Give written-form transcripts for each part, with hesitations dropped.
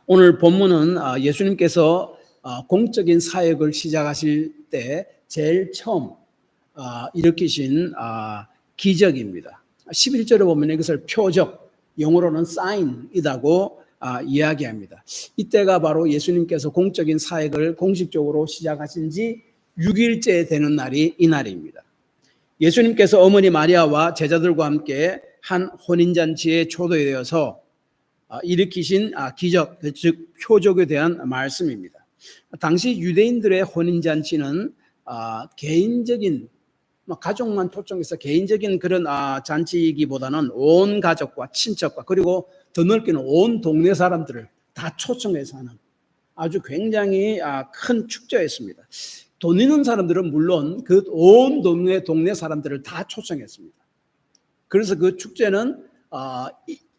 오늘 본문은 예수님께서 공적인 사역을 시작하실 때 제일 처음 일으키신 기적입니다. 11절에 보면 이것을 표적, 영어로는 sign이라고 이야기합니다. 이때가 바로 예수님께서 공적인 사역을 공식적으로 시작하신 지 6일째 되는 날이 이 날입니다. 예수님께서 어머니 마리아와 제자들과 함께 한 혼인잔치에 초대되어서 일으키신 기적, 즉 표적에 대한 말씀입니다. 당시 유대인들의 혼인잔치는 개인적인 가족만 초청해서 개인적인 그런 잔치이기보다는 온 가족과 친척과 그리고 더 넓게는 온 동네 사람들을 다 초청해서 하는 아주 굉장히 큰 축제였습니다. 돈 있는 사람들은 물론 그 온 동네 사람들을 다 초청했습니다. 그래서 그 축제는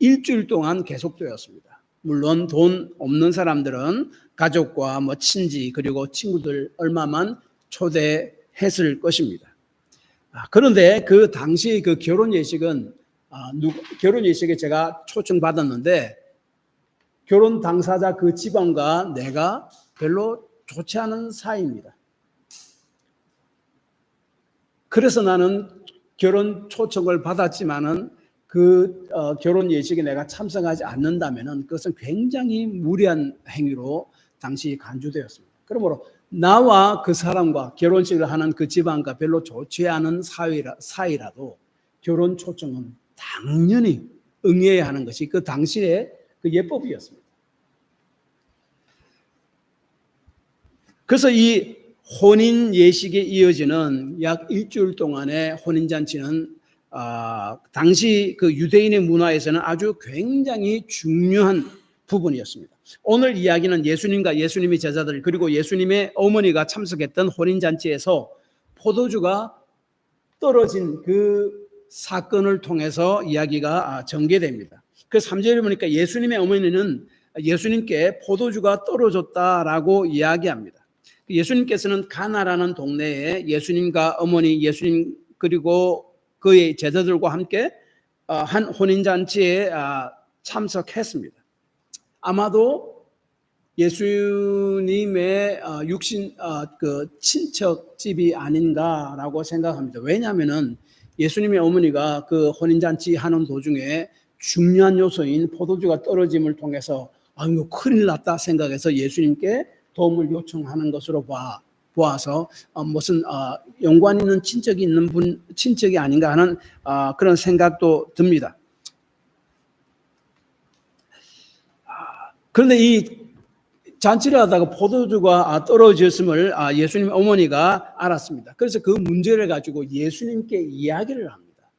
일주일 동안 계속되었습니다. 물론 돈 없는 사람들은 가족과 친지 그리고 친구들 얼마만 초대했을 것입니다. 그런데 그 당시 그 결혼 예식은 결혼 예식에 제가 초청받았는데 결혼 당사자 그 집안과 내가 별로 좋지 않은 사이입니다. 그래서 나는 결혼 초청을 받았지만은 그 결혼 예식에 내가 참석하지 않는다면은 그것은 굉장히 무리한 행위로 당시 간주되었습니다. 그러므로 나와 그 사람과 결혼식을 하는 그 집안과 별로 좋지 않은 사이라도 결혼 초청은 당연히 응해야 하는 것이 그 당시의 그 예법이었습니다. 그래서 이 혼인 예식에 이어지는 약 일주일 동안의 혼인잔치는 당시 그 유대인의 문화에서는 아주 굉장히 중요한 부분이었습니다. 오늘 이야기는 예수님과 예수님의 제자들 그리고 예수님의 어머니가 참석했던 혼인잔치에서 포도주가 떨어진 그 사건을 통해서 이야기가 전개됩니다. 그래서 3절에 보니까 예수님의 어머니는 예수님께 포도주가 떨어졌다라고 이야기합니다. 예수님께서는 가나라는 동네에 예수님과 어머니 예수님 그리고 그의 제자들과 함께 한 혼인잔치에 참석했습니다. 아마도 예수님의 육신 그 친척집이 아닌가라고 생각합니다. 왜냐하면은 예수님의 어머니가 그 혼인잔치 하는 도중에 중요한 요소인 포도주가 떨어짐을 통해서 이거 큰일 났다 생각해서 예수님께 도움을 요청하는 것으로 보아서 무슨 연관 있는 친척이 아닌가 하는 그런 생각도 듭니다. 그런데 이 잔치를 하다가 포도주가 떨어졌음을 예수님 어머니가 알았습니다. 그래서 그 문제를 가지고 예수님께 이야기를 합니다.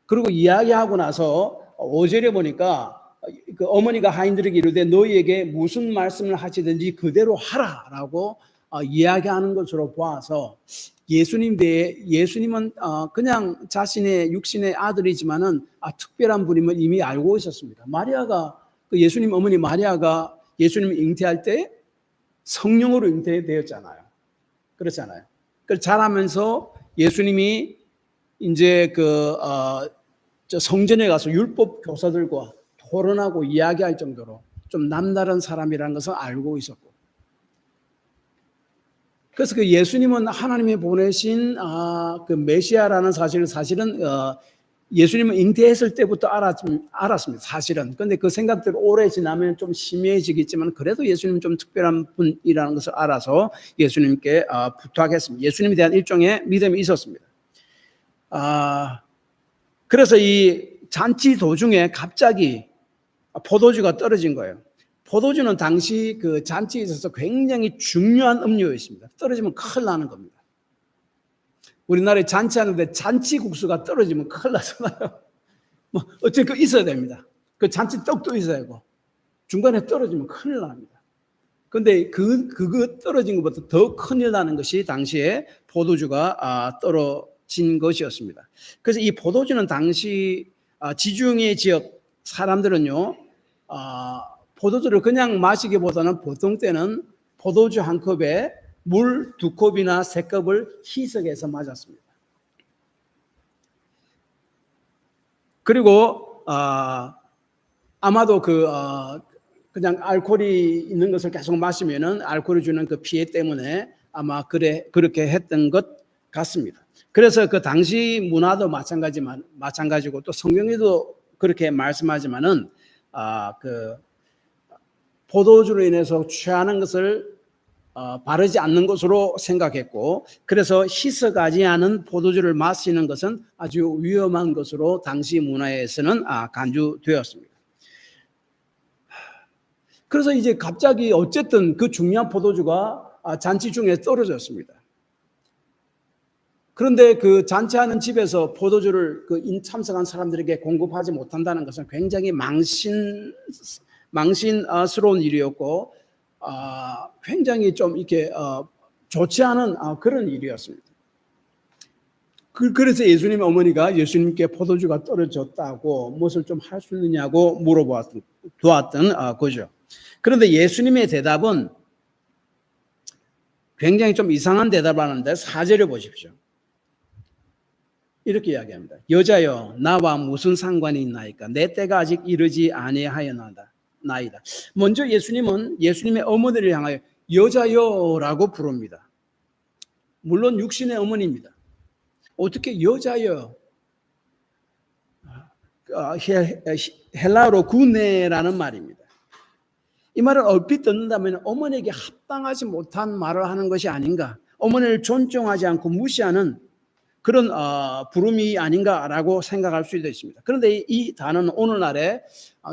그리고 이야기하고 나서 5절에 보니까 그 어머니가 하인들에게 이르되 너희에게 무슨 말씀을 하시든지 그대로 하라라고 이야기하는 것으로 보아서 예수님은 그냥 자신의 육신의 아들이지만은 특별한 분임을 이미 알고 있었습니다. 마리아가 그 예수님 어머니 마리아가 예수님 잉태할 때 성령으로 잉태되었잖아요. 그렇잖아요. 그래서 자라면서 예수님이 이제 저 성전에 가서 율법 교사들과 토론하고 이야기할 정도로 좀 남다른 사람이라는 것을 알고 있었고, 그래서 그 예수님은 하나님이 보내신 그 메시아라는 사실은 예수님은 잉태했을 때부터 알았습니다. 사실은. 그런데 그 생각대로 오래 지나면 좀 심해지겠지만 그래도 예수님은 좀 특별한 분이라는 것을 알아서 예수님께 부탁했습니다. 예수님에 대한 일종의 믿음이 있었습니다. 그래서 이 잔치 도중에 갑자기 포도주가 떨어진 거예요. 포도주는 당시 그 잔치에 있어서 굉장히 중요한 음료였습니다. 떨어지면 큰일 나는 겁니다. 우리나라에 잔치하는데 잔치국수가 떨어지면 큰일 나잖아요. 어쨌든 있어야 됩니다. 그 잔치 떡도 있어야 하고 중간에 떨어지면 큰일 납니다. 그런데 그거 떨어진 것보다 더 큰일 나는 것이 당시에 포도주가 떨어진 것이었습니다. 그래서 이 포도주는 당시 지중해 지역 사람들은요 포도주를 그냥 마시기보다는 보통 때는 포도주 한 컵에 물 2컵이나 3컵을 희석해서 마셨습니다. 그리고 아마도 그냥 알코올이 있는 것을 계속 마시면은 알코올이 주는 그 피해 때문에 아마 그렇게 했던 것 같습니다. 그래서 그 당시 문화도 마찬가지고 또 성경에도 그렇게 말씀하지만은 그 포도주로 인해서 취하는 것을 바르지 않는 것으로 생각했고, 그래서 희석하지 않은 포도주를 마시는 것은 아주 위험한 것으로 당시 문화에서는 간주되었습니다. 그래서 이제 갑자기 어쨌든 그 중요한 포도주가 잔치 중에 떨어졌습니다. 그런데 그 잔치하는 집에서 포도주를 참석한 사람들에게 공급하지 못한다는 것은 굉장히 망신스러운 일이었고, 굉장히 좀 이렇게 좋지 않은 그런 일이었습니다. 그래서 예수님 어머니가 예수님께 포도주가 떨어졌다고 무엇을 좀 할 수 있느냐고 물어보았던 거죠. 그런데 예수님의 대답은 굉장히 좀 이상한 대답을 하는데 4절을 보십시오. 이렇게 이야기합니다. 여자여, 나와 무슨 상관이 있나이까? 내 때가 아직 이르지 아니하였나이다. 먼저 예수님은 예수님의 어머니를 향하여 여자여라고 부릅니다. 물론 육신의 어머니입니다. 어떻게 여자여? 헬라어로 구네라는 말입니다. 이 말을 얼핏 듣는다면 어머니에게 합당하지 못한 말을 하는 것이 아닌가, 어머니를 존중하지 않고 무시하는 그런 부름이 아닌가라고 생각할 수도 있습니다. 그런데 이 단어는 오늘날에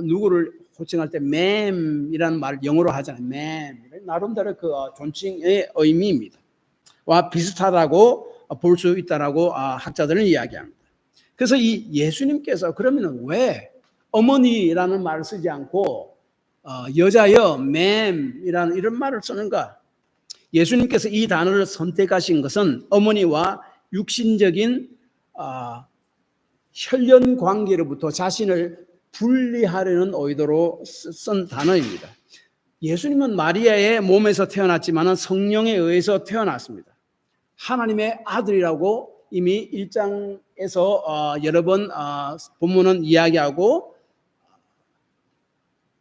누구를 호칭할 때 맴이라는 말을 영어로 하잖아요. 맴. 나름대로 그 존칭의 의미입니다. 와 비슷하다고 볼 수 있다라고 학자들은 이야기합니다. 그래서 이 예수님께서 그러면 왜 어머니라는 말을 쓰지 않고 여자여, 맴이라는 이런 말을 쓰는가? 예수님께서 이 단어를 선택하신 것은 어머니와 육신적인 혈연 관계로부터 자신을 분리하려는 의도로 쓴 단어입니다. 예수님은 마리아의 몸에서 태어났지만 성령에 의해서 태어났습니다. 하나님의 아들이라고 이미 1장에서 여러 번 본문은 이야기하고,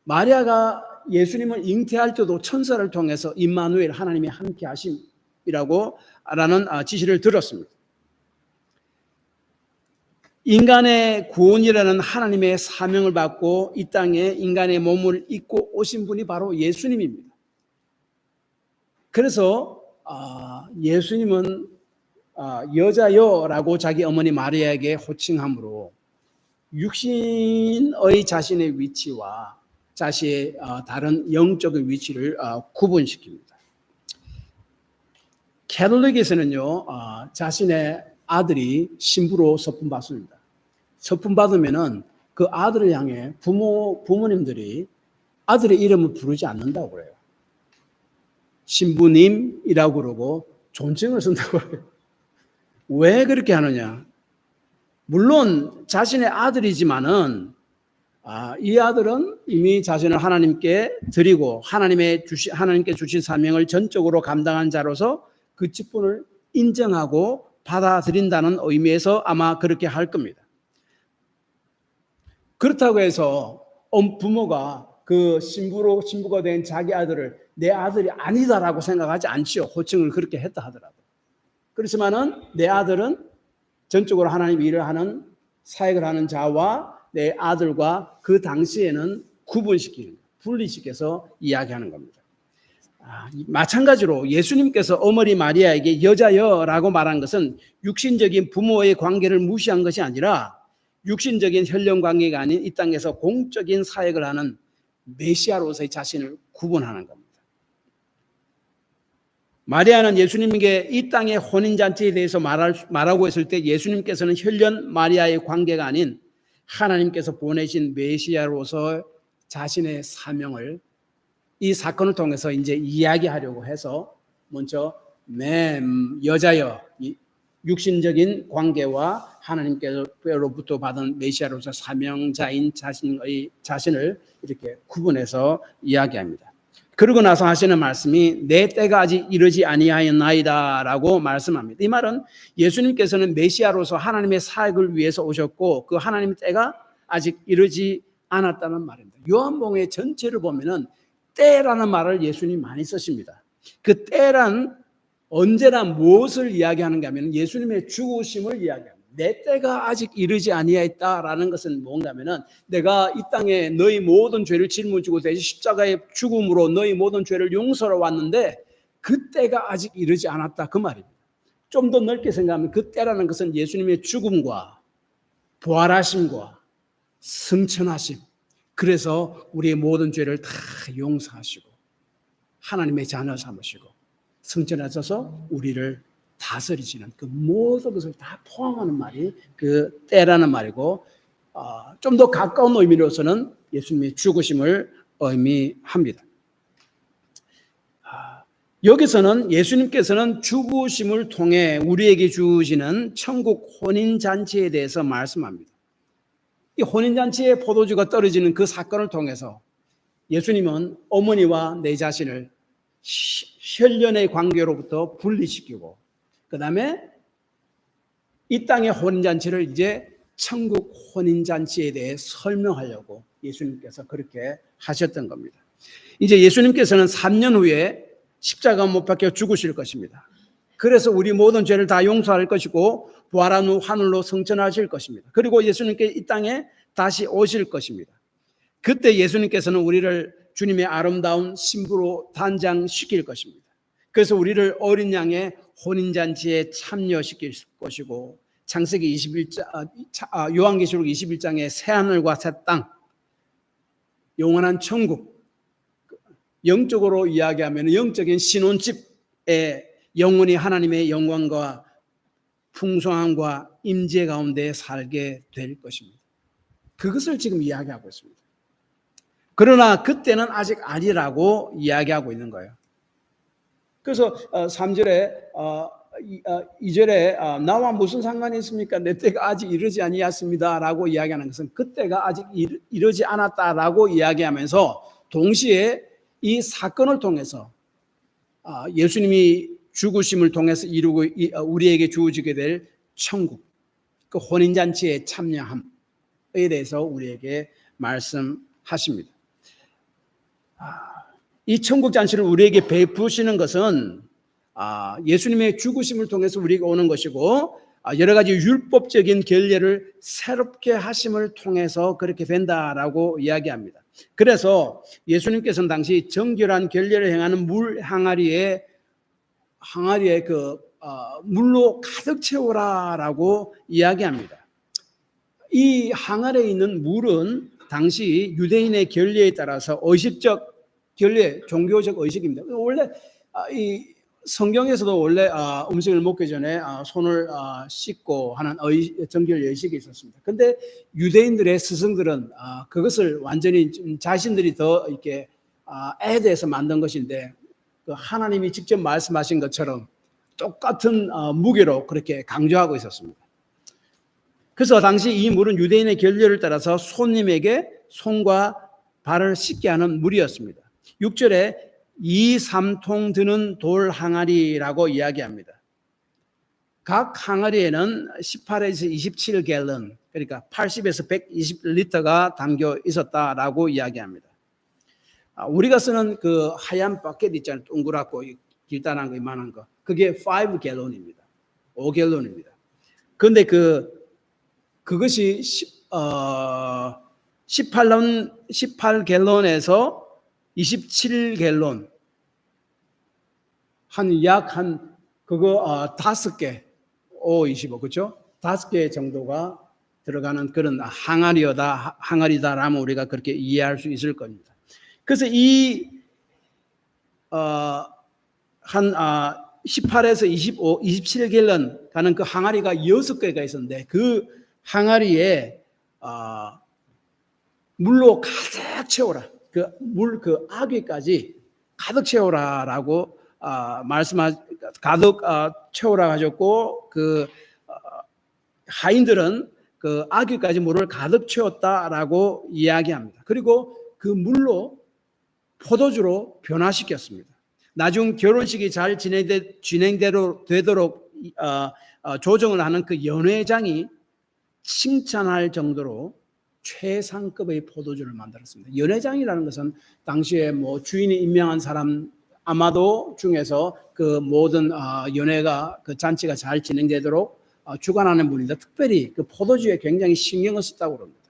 마리아가 예수님을 잉태할 때도 천사를 통해서 임마누엘, 하나님이 함께 하심이라고 라는 지시를 들었습니다. 인간의 구원이라는 하나님의 사명을 받고 이 땅에 인간의 몸을 입고 오신 분이 바로 예수님입니다. 그래서 예수님은 여자여라고 자기 어머니 마리아에게 호칭함으로 육신의 자신의 위치와 자신의 다른 영적인 위치를 구분시킵니다. 캐톨릭에서는요, 자신의 아들이 신부로 서품 받습니다. 서품 받으면은 그 아들을 향해 부모님들이 아들의 이름을 부르지 않는다고 그래요. 신부님이라고 그러고 존칭을 쓴다고 그래요. 왜 그렇게 하느냐? 물론 자신의 아들이지만은 이 아들은 이미 자신을 하나님께 드리고 하나님께 주신 사명을 전적으로 감당한 자로서 그 직분을 인정하고 받아들인다는 의미에서 아마 그렇게 할 겁니다. 그렇다고 해서 부모가 그 신부가 된 자기 아들을 내 아들이 아니다라고 생각하지 않지요. 호칭을 그렇게 했다 하더라도. 그렇지만은 내 아들은 전적으로 하나님 일을 하는 사역을 하는 자와 내 아들과 그 당시에는 분리시켜서 이야기하는 겁니다. 마찬가지로 예수님께서 어머니 마리아에게 여자여라고 말한 것은 육신적인 부모의 관계를 무시한 것이 아니라 육신적인 혈연 관계가 아닌 이 땅에서 공적인 사역을 하는 메시아로서의 자신을 구분하는 겁니다. 마리아는 예수님에게 이 땅의 혼인잔치에 대해서 말하고 했을 때 예수님께서는 혈연 마리아의 관계가 아닌 하나님께서 보내신 메시아로서 자신의 사명을 이 사건을 통해서 이제 이야기하려고 해서 먼저 여자여, 육신적인 관계와 하나님께로부터 받은 메시아로서 사명자인 자신을 이렇게 구분해서 이야기합니다. 그러고 나서 하시는 말씀이 내 때가 아직 이르지 아니하였나이다 라고 말씀합니다. 이 말은 예수님께서는 메시아로서 하나님의 사역을 위해서 오셨고 그 하나님의 때가 아직 이르지 않았다는 말입니다. 요한복음의 전체를 보면은 때라는 말을 예수님이 많이 쓰십니다. 그 때란 언제나 무엇을 이야기하는가 하면 예수님의 죽으심을 이야기합니다. 내 때가 아직 이르지 아니하였다라는 것은 뭔가 하면은 내가 이 땅에 너희 모든 죄를 짊어지고 대신 십자가의 죽음으로 너희 모든 죄를 용서하러 왔는데 그 때가 아직 이르지 않았다 그 말입니다. 좀 더 넓게 생각하면 그 때라는 것은 예수님의 죽음과 부활하심과 승천하심, 그래서 우리의 모든 죄를 다 용서하시고 하나님의 자녀 삼으시고 승천하셔서 우리를 다스리시는 그 모든 것을 다 포함하는 말이 그 때라는 말이고, 좀 더 가까운 의미로서는 예수님의 죽으심을 의미합니다. 여기서는 예수님께서는 죽으심을 통해 우리에게 주시는 천국 혼인잔치에 대해서 말씀합니다. 이 혼인잔치에 포도주가 떨어지는 그 사건을 통해서 예수님은 어머니와 내 자신을 혈연의 관계로부터 분리시키고 그 다음에 이 땅의 혼인잔치를 이제 천국 혼인잔치에 대해 설명하려고 예수님께서 그렇게 하셨던 겁니다. 이제 예수님께서는 3년 후에 십자가 못 박혀 죽으실 것입니다. 그래서 우리 모든 죄를 다 용서할 것이고 부활한 후 하늘로 승천하실 것입니다. 그리고 예수님께 이 땅에 다시 오실 것입니다. 그때 예수님께서는 우리를 주님의 아름다운 신부로 단장시킬 것입니다. 그래서 우리를 어린 양의 혼인잔치에 참여시킬 것이고 창세기 21장, 요한계시록 21장의 새하늘과 새 땅, 영원한 천국, 영적으로 이야기하면 영적인 신혼집에 영원히 하나님의 영광과 풍성함과 임재 가운데 살게 될 것입니다. 그것을 지금 이야기하고 있습니다. 그러나 그때는 아직 아니라고 이야기하고 있는 거예요. 그래서 3절에 2절에 나와 무슨 상관이 있습니까? 내 때가 아직 이르지 아니하였습니다 라고 이야기하는 것은 그때가 아직 이르지 않았다라고 이야기하면서 동시에 이 사건을 통해서 예수님이 죽으심을 통해서 이루고 우리에게 주어지게 될 천국, 그 혼인잔치에 참여함에 대해서 우리에게 말씀하십니다. 이 천국 잔치를 우리에게 베푸시는 것은 예수님의 죽으심을 통해서 우리가 오는 것이고 여러 가지 율법적인 결례를 새롭게 하심을 통해서 그렇게 된다라고 이야기합니다. 그래서 예수님께서는 당시 정결한 결례를 행하는 물 항아리에 물로 가득 채우라라고 이야기합니다. 이 항아리에 있는 물은 당시 유대인의 결례에 따라서 의식적 결례, 종교적 의식입니다. 원래 이 성경에서도 원래 음식을 먹기 전에 손을 씻고 하는 정결 의식이 있었습니다. 그런데 유대인들의 스승들은 그것을 완전히 자신들이 더 이렇게 애대해서 만든 것인데 하나님이 직접 말씀하신 것처럼 똑같은 무게로 그렇게 강조하고 있었습니다. 그래서 당시 이 물은 유대인의 결례를 따라서 손님에게 손과 발을 씻게 하는 물이었습니다. 6절에 2, 3통 드는 돌 항아리라고 이야기합니다. 각 항아리에는 18에서 27갤런, 그러니까 80에서 120리터가 담겨 있었다라고 이야기합니다. 우리가 쓰는 그 하얀 바켓 있잖아요. 동그랗고 길다란 거, 이만한 거. 그게 5갤런입니다. 5갤런입니다. 그런데 그것이 18갤런에서 27갤런, 그거 5개, 25, 그렇죠? 5개 정도가 들어가는 그런 항아리다라면 우리가 그렇게 이해할 수 있을 겁니다. 그래서 18에서 25, 27갤런 가는 그 항아리가 6개가 있었는데 그 항아리에 물로 가득 채워라. 그 아귀까지 가득 채워라라고 가득 채워라 하셨고 하인들은 그 아귀까지 물을 가득 채웠다라고 이야기합니다. 그리고 그 물로 포도주로 변화시켰습니다. 나중 결혼식이 잘 진행되도록 조정을 하는 그 연회장이 칭찬할 정도로 최상급의 포도주를 만들었습니다. 연회장이라는 것은 당시에 뭐 주인이 임명한 사람 아마도 중에서 그 모든 연회가 그 잔치가 잘 진행되도록 주관하는 분인데 특별히 그 포도주에 굉장히 신경을 썼다고 합니다.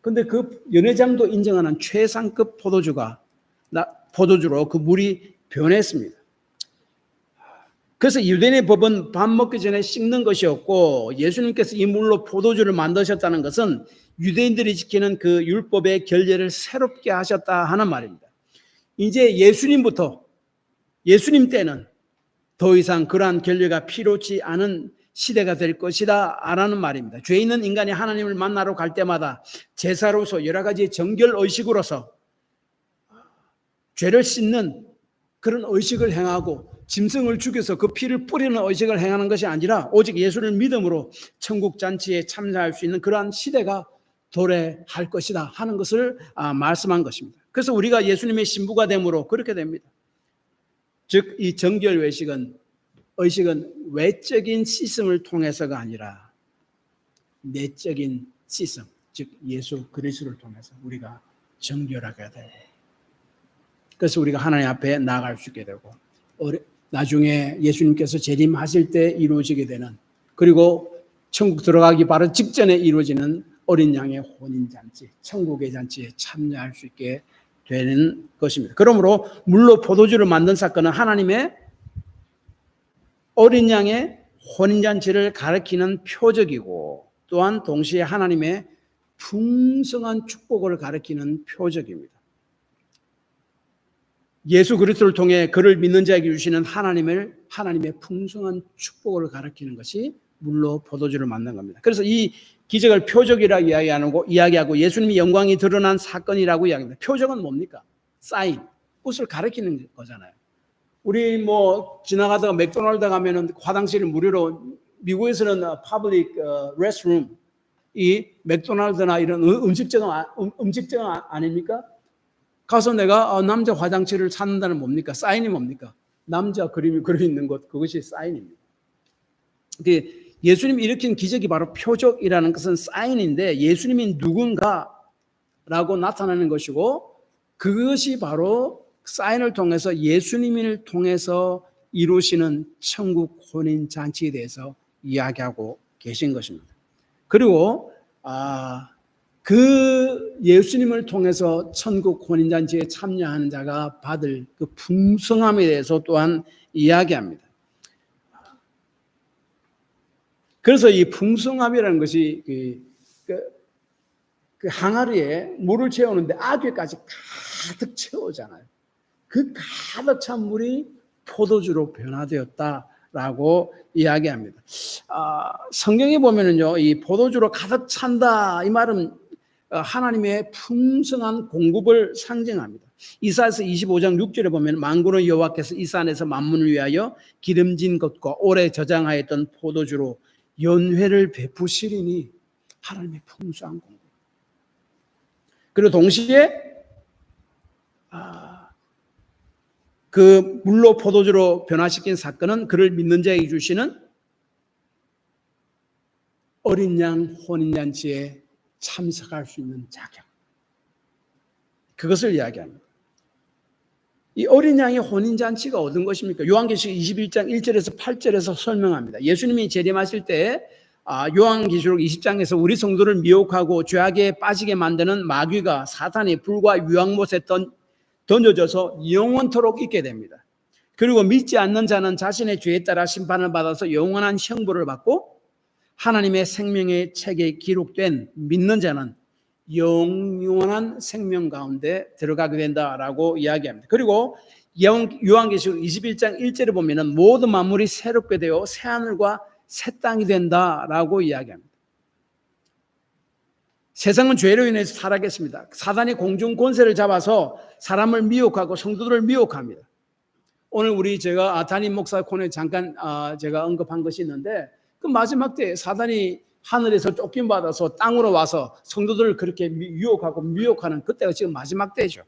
근데 그 연회장도 인정하는 최상급 포도주로 그 물이 변했습니다. 그래서 유대인의 법은 밥 먹기 전에 씻는 것이었고 예수님께서 이 물로 포도주를 만드셨다는 것은 유대인들이 지키는 그 율법의 결례를 새롭게 하셨다 하는 말입니다. 이제 예수님 때는 더 이상 그러한 결례가 필요치 않은 시대가 될 것이다 라는 말입니다. 죄 있는 인간이 하나님을 만나러 갈 때마다 제사로서 여러 가지 정결 의식으로서 죄를 씻는 그런 의식을 행하고 짐승을 죽여서 그 피를 뿌리는 의식을 행하는 것이 아니라 오직 예수를 믿음으로 천국 잔치에 참여할 수 있는 그러한 시대가 도래할 것이다 하는 것을 말씀한 것입니다. 그래서 우리가 예수님의 신부가 됨으로 그렇게 됩니다. 즉 이 정결 의식은 외적인 씻음을 통해서가 아니라 내적인 씻음, 즉 예수 그리스도를 통해서 우리가 정결하게 되고 그래서 우리가 하나님 앞에 나아갈 수 있게 되고 나중에 예수님께서 재림하실 때 이루어지게 되는 그리고 천국 들어가기 바로 직전에 이루어지는 어린 양의 혼인잔치, 천국의 잔치에 참여할 수 있게 되는 것입니다. 그러므로 물로 포도주를 만든 사건은 하나님의 어린 양의 혼인잔치를 가리키는 표적이고 또한 동시에 하나님의 풍성한 축복을 가리키는 표적입니다. 예수 그리스도를 통해 그를 믿는 자에게 주시는 하나님의 풍성한 축복을 가리키는 것이 물로 포도주를 만든 겁니다. 그래서 이 기적을 표적이라고 이야기하고 예수님의 영광이 드러난 사건이라고 이야기합니다. 표적은 뭡니까? 사인, 뜻을 가리키는 거잖아요. 우리 뭐 지나가다가 맥도날드 가면은 화장실을 무료로 미국에서는 퍼블릭 레스트룸 이 맥도날드나 이런 음식점 아닙니까? 가서 내가 남자 화장실을 찾는다는 뭡니까? 사인이 뭡니까? 남자 그림이 그려 있는 것 그것이 사인입니다. 예수님이 일으킨 기적이 바로 표적이라는 것은 사인인데 예수님이 누군가라고 나타나는 것이고 그것이 바로 사인을 통해서 예수님을 통해서 이루시는 천국 혼인 잔치에 대해서 이야기하고 계신 것입니다. 그리고 그 예수님을 통해서 천국 혼인 잔치에 참여하는 자가 받을 그 풍성함에 대해서 또한 이야기합니다. 그래서 이 풍성함이라는 것이 그 항아리에 물을 채우는데 아귀까지 가득 채우잖아요. 그 가득 찬 물이 포도주로 변화되었다라고 이야기합니다. 성경에 보면은요, 이 포도주로 가득 찬다 이 말은 하나님의 풍성한 공급을 상징합니다. 이사야서 25장 6절에 보면 만군의 여호와께서 이 산에서 만민을 위하여 기름진 것과 오래 저장하였던 포도주로 연회를 베푸시리니 하나님의 풍성한 공급. 그리고 동시에 그 물로 포도주로 변화시킨 사건은 그를 믿는 자에게 주시는 어린 양 혼인잔치에 참석할 수 있는 자격. 그것을 이야기합니다. 이 어린 양의 혼인잔치가 어떤 것입니까? 요한계시록 21장 1절에서 8절에서 설명합니다. 예수님이 재림하실 때 요한계시록 20장에서 우리 성도를 미혹하고 죄악에 빠지게 만드는 마귀가 사탄이 불과 유황못에 던져져서 영원토록 있게 됩니다. 그리고 믿지 않는 자는 자신의 죄에 따라 심판을 받아서 영원한 형벌을 받고 하나님의 생명의 책에 기록된 믿는 자는 영원한 생명 가운데 들어가게 된다라고 이야기합니다. 그리고 요한계시록 21장 1절에 보면은 모든 만물이 새롭게 되어 새 하늘과 새 땅이 된다라고 이야기합니다. 세상은 죄로 인해서 타락했습니다. 사단이 공중 권세를 잡아서 사람을 미혹하고 성도들을 미혹합니다. 오늘 제가 담임 목사 코너에 잠깐 제가 언급한 것이 있는데 그 마지막 때 사단이 하늘에서 쫓김받아서 땅으로 와서 성도들을 그렇게 유혹하고 미혹하는 그때가 지금 마지막 때죠.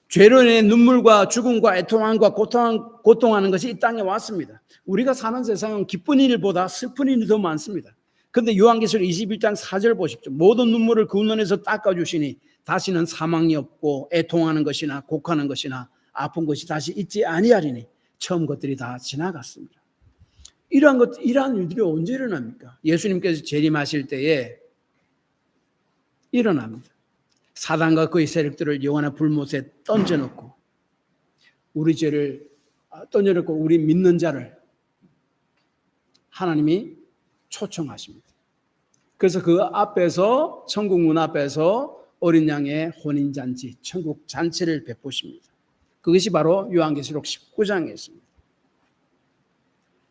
죄로 인해 눈물과 죽음과 애통함과 고통하는 것이 이 땅에 왔습니다. 우리가 사는 세상은 기쁜 일보다 슬픈 일이 더 많습니다. 근데 요한계시록 21장 4절 보십시오. 모든 눈물을 그 눈에서 닦아주시니 다시는 사망이 없고 애통하는 것이나 곡하는 것이나 아픈 것이 다시 있지 아니하리니 처음 것들이 다 지나갔습니다. 이러한 일들이 언제 일어납니까? 예수님께서 재림하실 때에 일어납니다. 사단과 그의 세력들을 영원한 불못에 던져놓고 우리 죄를 던져놓고 우리 믿는 자를 하나님이 초청하십니다. 그래서 그 앞에서 천국 문 앞에서 어린 양의 혼인잔치, 천국 잔치를 베푸십니다. 그것이 바로 요한계시록 19장에 있습니다.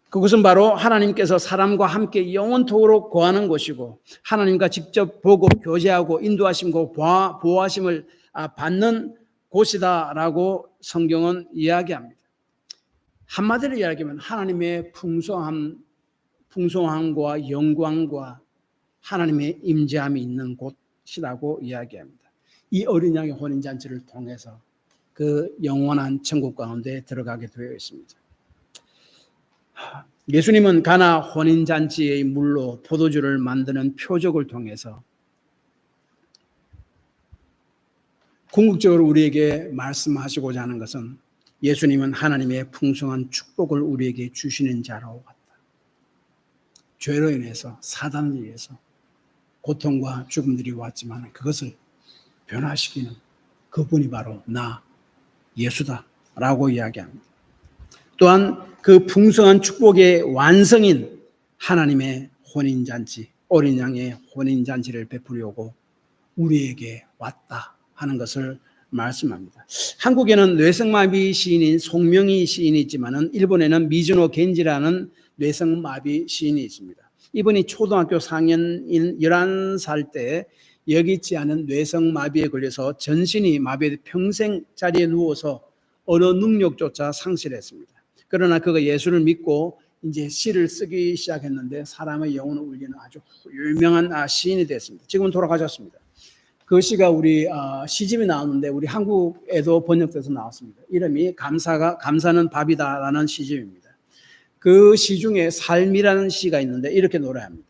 그것은 바로 하나님께서 사람과 함께 영원토록 거하는 곳이고 하나님과 직접 보고 교제하고 인도하심과 보호하심을 받는 곳이다라고 성경은 이야기합니다. 한마디로 이야기하면 하나님의 풍성함과 영광과 하나님의 임재함이 있는 곳이라고 이야기합니다. 이 어린 양의 혼인잔치를 통해서 그 영원한 천국 가운데 들어가게 되어 있습니다. 예수님은 가나 혼인잔치의 물로 포도주를 만드는 표적을 통해서 궁극적으로 우리에게 말씀하시고자 하는 것은 예수님은 하나님의 풍성한 축복을 우리에게 주시는 자로 왔다. 죄로 인해서 사단을 위해서 고통과 죽음들이 왔지만 그것을 변화시키는 그분이 바로 나 예수다라고 이야기합니다. 또한 그 풍성한 축복의 완성인 하나님의 혼인잔치, 어린 양의 혼인잔치를 베푸려고 우리에게 왔다 하는 것을 말씀합니다. 한국에는 뇌성마비 시인인 송명희 시인이 있지만 일본에는 미즈노 겐지라는 뇌성마비 시인이 있습니다. 이분이 초등학교 4학년인 11살 때 여기지 않은 뇌성마비에 걸려서 전신이 마비돼 평생 자리에 누워서 언어 능력조차 상실했습니다. 그러나 그가 예수를 믿고 이제 시를 쓰기 시작했는데 사람의 영혼을 울리는 아주 유명한 시인이 됐습니다. 지금은 돌아가셨습니다. 그 시가 우리 시집이 나오는데 우리 한국에도 번역돼서 나왔습니다. 이름이 감사는 밥이다라는 시집입니다. 그 시 중에 삶이라는 시가 있는데 이렇게 노래합니다.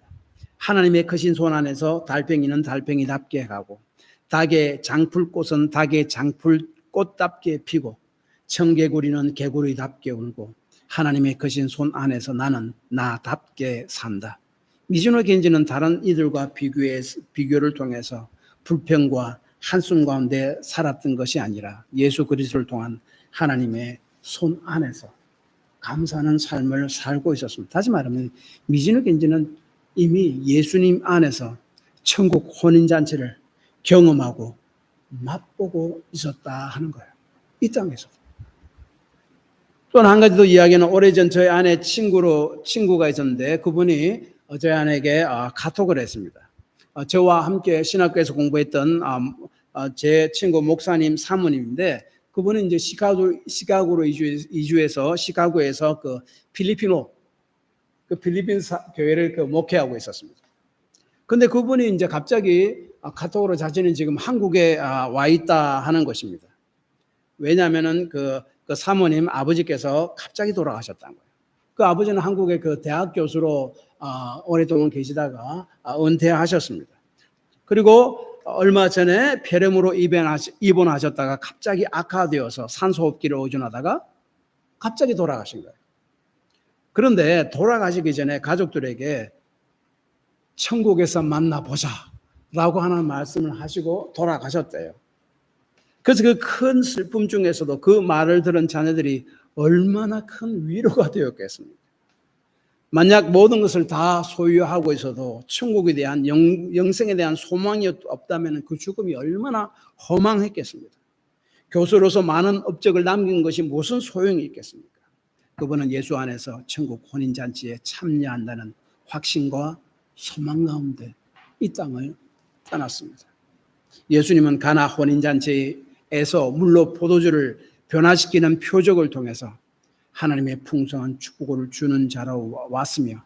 하나님의 크신 손 안에서 달팽이는 달팽이답게 가고 닭의 장풀꽃은 닭의 장풀꽃답게 피고 청개구리는 개구리답게 울고 하나님의 크신 손 안에서 나는 나답게 산다. 미즈노 겐지는 다른 이들과 비교를 통해서 불평과 한숨 가운데 살았던 것이 아니라 예수 그리스도를 통한 하나님의 손 안에서 감사하는 삶을 살고 있었습니다. 다시 말하면 미즈노 겐지는 이미 예수님 안에서 천국 혼인잔치를 경험하고 맛보고 있었다 하는 거예요. 이 땅에서. 또 한 가지 더 이야기는 오래전 저희 아내 친구가 있었는데 그분이 저희 아내에게 카톡을 했습니다. 저와 함께 신학교에서 공부했던 제 친구 목사님 사모님인데 그분은 이제 시카고로 이주해서 시카고에서 그 필리핀 교회를 목회하고 있었습니다. 근데 그분이 이제 갑자기 카톡으로 자신은 지금 한국에 와 있다 하는 것입니다. 왜냐하면은 그 사모님 아버지께서 갑자기 돌아가셨다는 거예요. 그 아버지는 한국의 그 대학 교수로 오랫동안 계시다가 은퇴하셨습니다. 그리고 얼마 전에 폐렴으로 입원하셨다가 갑자기 악화되어서 산소호흡기를 의존하다가 갑자기 돌아가신 거예요. 그런데 돌아가시기 전에 가족들에게 천국에서 만나보자 라고 하는 말씀을 하시고 돌아가셨대요. 그래서 그 큰 슬픔 중에서도 그 말을 들은 자녀들이 얼마나 큰 위로가 되었겠습니까? 만약 모든 것을 다 소유하고 있어도 천국에 대한 영생에 대한 소망이 없다면 그 죽음이 얼마나 허망했겠습니까? 교수로서 많은 업적을 남긴 것이 무슨 소용이 있겠습니까? 그분은 예수 안에서 천국 혼인잔치에 참여한다는 확신과 소망 가운데 이 땅을 떠났습니다. 예수님은 가나 혼인잔치에서 물로 포도주를 변화시키는 표적을 통해서 하나님의 풍성한 축복을 주는 자로 왔으며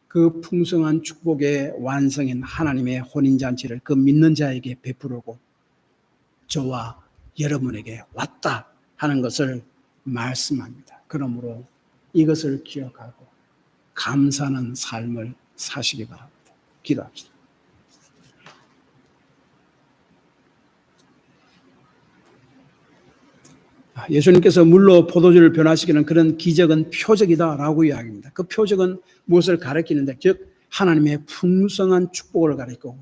그 풍성한 축복의 완성인 하나님의 혼인잔치를 그 믿는 자에게 베푸려고 저와 여러분에게 왔다 하는 것을 말씀합니다. 그러므로 이것을 기억하고 감사하는 삶을 사시기 바랍니다. 기도합시다. 예수님께서 물로 포도주를 변화시키는 그런 기적은 표적이다라고 이야기합니다. 그 표적은 무엇을 가리키는데, 즉 하나님의 풍성한 축복을 가리키고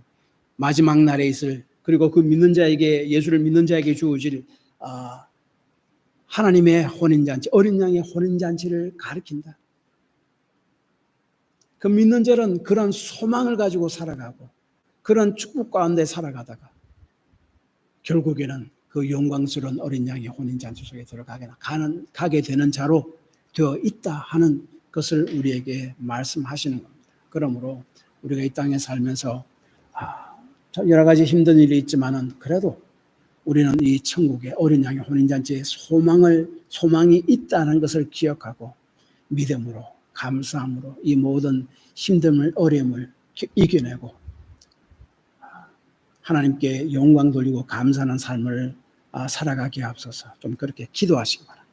마지막 날에 있을, 그리고 그 믿는 자에게, 예수를 믿는 자에게 주어질 하나님의 혼인잔치, 어린 양의 혼인잔치를 가리킨다. 그 믿는 자는 그런 소망을 가지고 살아가고 그런 축복 가운데 살아가다가 결국에는 그 영광스러운 어린 양의 혼인잔치 속에 가게 되는 자로 되어 있다 하는 것을 우리에게 말씀하시는 겁니다. 그러므로 우리가 이 땅에 살면서 여러 가지 힘든 일이 있지만은 그래도 우리는 이 천국의 어린 양의 혼인잔치에 소망이 있다는 것을 기억하고 믿음으로, 감사함으로 이 모든 힘듦을, 어려움을 이겨내고 하나님께 영광 돌리고 감사하는 삶을 살아가게 하옵소서. 좀 그렇게 기도하시기 바랍니다.